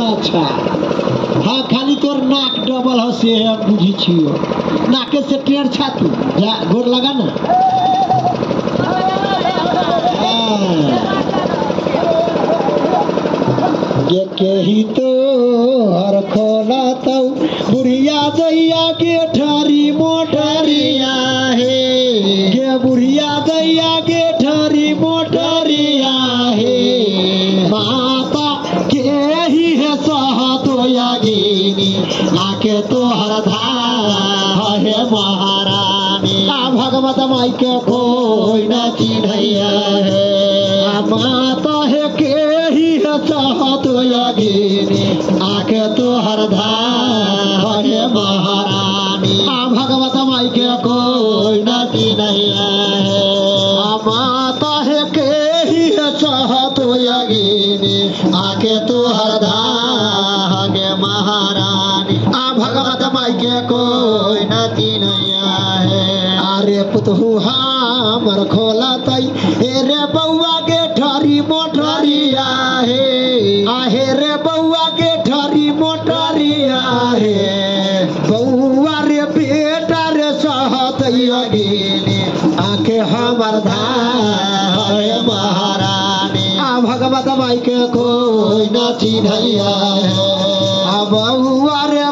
अच्छा हाँ खाली तोर नाक डबल हो से हम बुझी छियो नाके से टेढ़ छाती जा गोर लगा ना ये कही तो हर खोला तो बुढ़िया दैया के ठारी मोटरिया है ये बुढ़िया दैया के ठारी मोटरिया है माता के ही है सहतो यागिनी आके तो हर धारा है महारानी भगवत माई के कोई न चिन्हैया है माता है के ही है सहतो यागिनी आके तो हर धारा है महारानी भगवत माई के कोई न चिन्हैया है माता है के ही है सहतो यागिनी आके तो हर धागे महारानी भगवत माई के कोई न चिन्हैया है अरे पुतहु हमर खोला तई रे बउआ के ठारी मोटरिया है आहे रे बउआ के ठारी मोटरिया है बउआ रे बेटा रे सहत यगिनी आके हमर धारे महारानी भगवत माई के कोई न चिन्हैया है बउआ रे